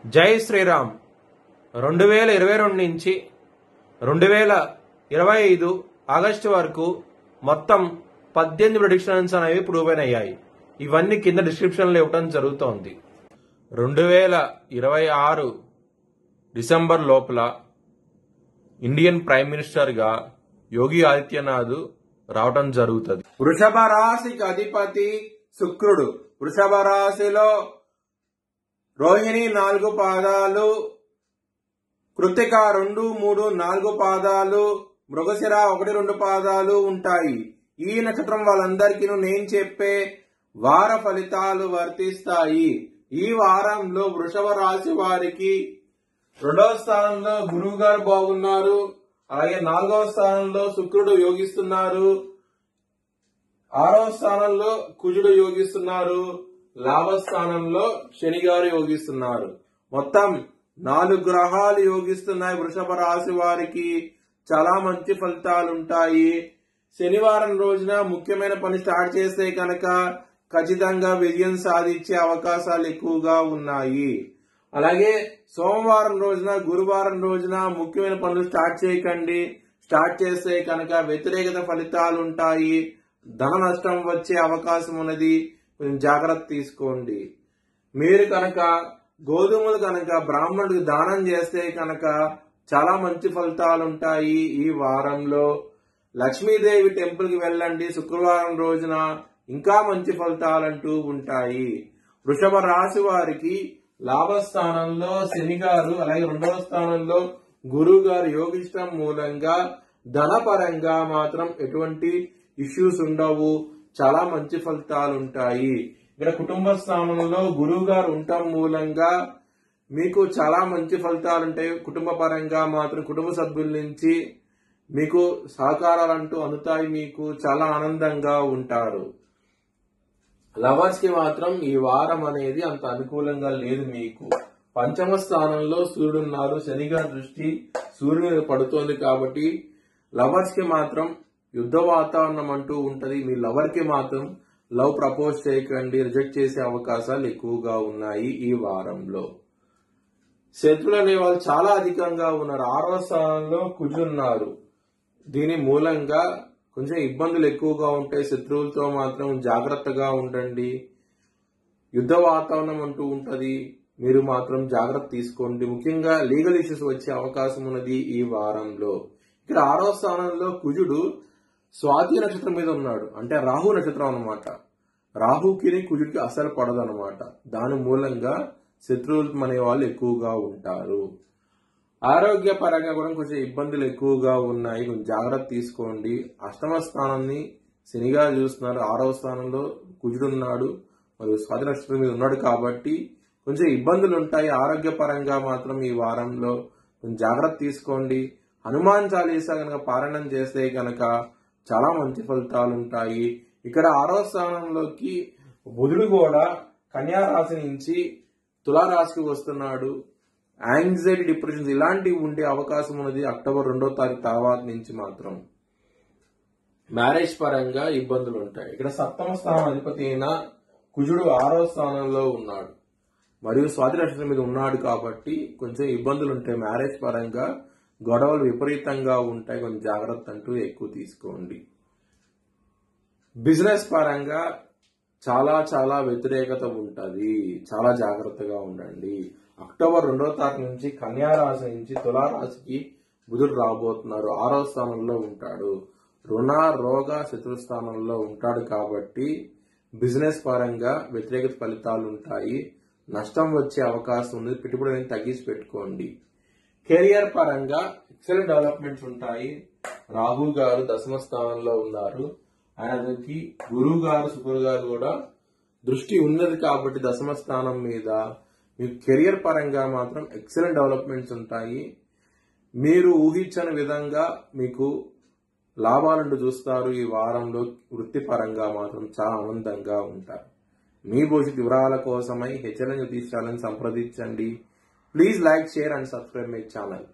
జై శ్రీరామ్. 2022 నుంచి 2025 ఆగస్టు వరకు మొత్తం 18 ప్రెడిక్షన్స్ అనేవి ప్రూవ్ అయ్యాయి. ఇవన్నీ కింద డిస్క్రిప్షన్లో ఇవ్వడం జరుగుతోంది. 2026 డిసెంబర్ లోపల ఇండియన్ ప్రైమ్ మినిస్టర్గా యోగి ఆదిత్యనాథ్ రావటం జరుగుతుంది. వృషభ రాశికి అధిపతి శుక్రుడు. వృషభ రాశిలో రోహిణి 4 పాదాలు, కృత్తిక 2, 3, 4 పాదాలు, మృగశిర 1, 2 పాదాలు ఉంటాయి. ఈ నక్షత్రం వాళ్ళందరికీ నేను చెప్పే వార ఫలితాలు వర్తిస్తాయి. ఈ వారంలో వృషభ రాశి వారికి 2వ స్థానంలో గురువు గారు బాగున్నారు. అలాగే 4వ స్థానంలో శుక్రుడు యోగిస్తున్నారు. 6వ స్థానంలో కుజుడు యోగిస్తున్నారు. లాభస్థానంలో శని గారు యోగిస్తున్నారు. మొత్తం 4 గ్రహాలు యోగిస్తున్నాయి. వృషభ రాశి వారికి చాలా మంచి ఫలితాలు ఉంటాయి. శనివారం రోజున ముఖ్యమైన పని స్టార్ట్ చేస్తే కనుక ఖచ్చితంగా విజయం సాధించే అవకాశాలు ఎక్కువగా ఉన్నాయి. అలాగే సోమవారం రోజున, గురువారం రోజున ముఖ్యమైన పనులు స్టార్ట్ చేయకండి. స్టార్ట్ చేస్తే కనుక వ్యతిరేకత ఫలితాలు ఉంటాయి. ధన నష్టం వచ్చే అవకాశం ఉన్నది. కొంచెం జాగ్రత్త తీసుకోండి. మీరు కనుక గోధుమలు కనుక బ్రాహ్మణుడికి దానం చేస్తే కనుక చాలా మంచి ఫలితాలు ఉంటాయి. ఈ వారంలో లక్ష్మీదేవి టెంపుల్ కి వెళ్ళండి. శుక్రవారం రోజున ఇంకా మంచి ఫలితాలంటూ ఉంటాయి. వృషభ రాశి వారికి లాభస్థానంలో శని గారు, అలాగే 2వ స్థానంలో గురువు గారు యోగిష్టం మూలంగా ధనపరంగా మాత్రం ఎటువంటి ఇష్యూస్ ఉండవు. చాలా మంచి ఫలితాలు ఉంటాయి. ఇక్కడ కుటుంబ స్థానంలో గురువు గారు ఉండటం మూలంగా మీకు చాలా మంచి ఫలితాలు ఉంటాయి. కుటుంబ పరంగా మాత్రం కుటుంబ సభ్యుల నుంచి మీకు సహకారాలు అంటూ అందుతాయి. మీకు చాలా ఆనందంగా ఉంటారు. లవర్స్ కి మాత్రం ఈ వారం అనేది అంత అనుకూలంగా లేదు. మీకు 5వ స్థానంలో సూర్యుడు ఉన్నారు. శని గారి దృష్టి సూర్యుడి మీద పడుతోంది కాబట్టి లవర్స్ కి మాత్రం యుద్ధ వాతావరణం అంటూ ఉంటది. మీ లవర్ కి మాత్రం లవ్ ప్రపోజ్ చేయకండి. రిజెక్ట్ చేసే అవకాశాలు ఎక్కువగా ఉన్నాయి. ఈ వారంలో శత్రువులు అనే వాళ్ళు చాలా అధికంగా ఉన్నారు. 6వ స్థానంలో కుజున్నారు. దీని మూలంగా కొంచెం ఇబ్బందులు ఎక్కువగా ఉంటాయి. శత్రువులతో మాత్రం జాగ్రత్తగా ఉండండి. యుద్ధ వాతావరణం అంటూ ఉంటది. మీరు మాత్రం జాగ్రత్త తీసుకోండి. ముఖ్యంగా లీగల్ ఇష్యూస్ వచ్చే అవకాశం ఉన్నది ఈ వారంలో. ఇక్కడ 6వ స్థానంలో కుజుడు స్వాతి నక్షత్రం మీద ఉన్నాడు. అంటే రాహు నక్షత్రం అన్నమాట. రాహుకి కుజుడికి అసలు పడదు అనమాట. దాని మూలంగా శత్రువులు అనే వాళ్ళు ఎక్కువగా ఉంటారు. ఆరోగ్య పరంగా కూడా కొంచెం ఇబ్బందులు ఎక్కువగా ఉన్నాయి. కొంచెం జాగ్రత్త తీసుకోండి. 8వ స్థానాన్ని శనిగా చూస్తున్నారు. 6వ స్థానంలో కుజుడు ఉన్నాడు. మరియు స్వాతి నక్షత్రం మీద ఉన్నాడు కాబట్టి కొంచెం ఇబ్బందులు ఉంటాయి. ఆరోగ్య పరంగా మాత్రం ఈ వారంలో కొంచెం జాగ్రత్త తీసుకోండి. హనుమాన్ చాలీసా కనుక పారాయణం చేస్తే కనుక చాలా మంచి ఫలితాలు ఉంటాయి. ఇక్కడ 6వ స్థానంలోకి బుధుడు కూడా కన్యా రాశి నుంచి తులారాశికి వస్తున్నాడు. యాంగ్జైటీ, డిప్రెషన్స్ ఇలాంటివి ఉండే అవకాశం ఉన్నది. అక్టోబర్ 2వ తారీఖు తర్వాత నుంచి మాత్రం మ్యారేజ్ పరంగా ఇబ్బందులు ఉంటాయి. ఇక్కడ 7వ స్థానం అధిపతి అయిన కుజుడు 6వ స్థానంలో ఉన్నాడు. మరియు స్వాతి నక్షత్రం మీద ఉన్నాడు కాబట్టి కొంచెం ఇబ్బందులు ఉంటాయి. మ్యారేజ్ పరంగా గొడవలు విపరీతంగా ఉంటాయి. కొంచెం జాగ్రత్త అంటూ ఎక్కువ తీసుకోండి. బిజినెస్ పరంగా చాలా చాలా వ్యతిరేకత ఉంటుంది. చాలా జాగ్రత్తగా ఉండండి. అక్టోబర్ 2వ తారీఖు నుంచి కన్యా రాశి నుంచి తులారాశికి బుధుడు రాబోతున్నారు. 6వ స్థానంలో ఉంటాడు. రుణ, రోగ, శత్రు స్థానంలో ఉంటాడు కాబట్టి బిజినెస్ పరంగా వ్యతిరేకత ఫలితాలు ఉంటాయి. నష్టం వచ్చే అవకాశం ఉంది. పెట్టుబడులను తగ్గించి పెట్టుకోండి. కెరియర్ పరంగా ఎక్సలెంట్ డెవలప్మెంట్స్ ఉంటాయి. రాహు గారు 10వ స్థానంలో ఉన్నారు. ఆయనకి గురువు గారు, శుక్రుడు గారు కూడా దృష్టి ఉన్నది కాబట్టి 10వ స్థానం మీద మీకు కెరియర్ పరంగా మాత్రం ఎక్సలెంట్ డెవలప్మెంట్స్ ఉంటాయి. మీరు ఊహించని విధంగా మీకు లాభాలను చూస్తారు. ఈ వారంలో వృత్తిపరంగా మాత్రం చాలా ఆనందంగా ఉంటారు. మీ భవిష్యత్ వివరాల కోసమై హెచ్ఎల్ఎన్ జ్యోతిషాలను సంప్రదించండి. Please like, share and subscribe my channel.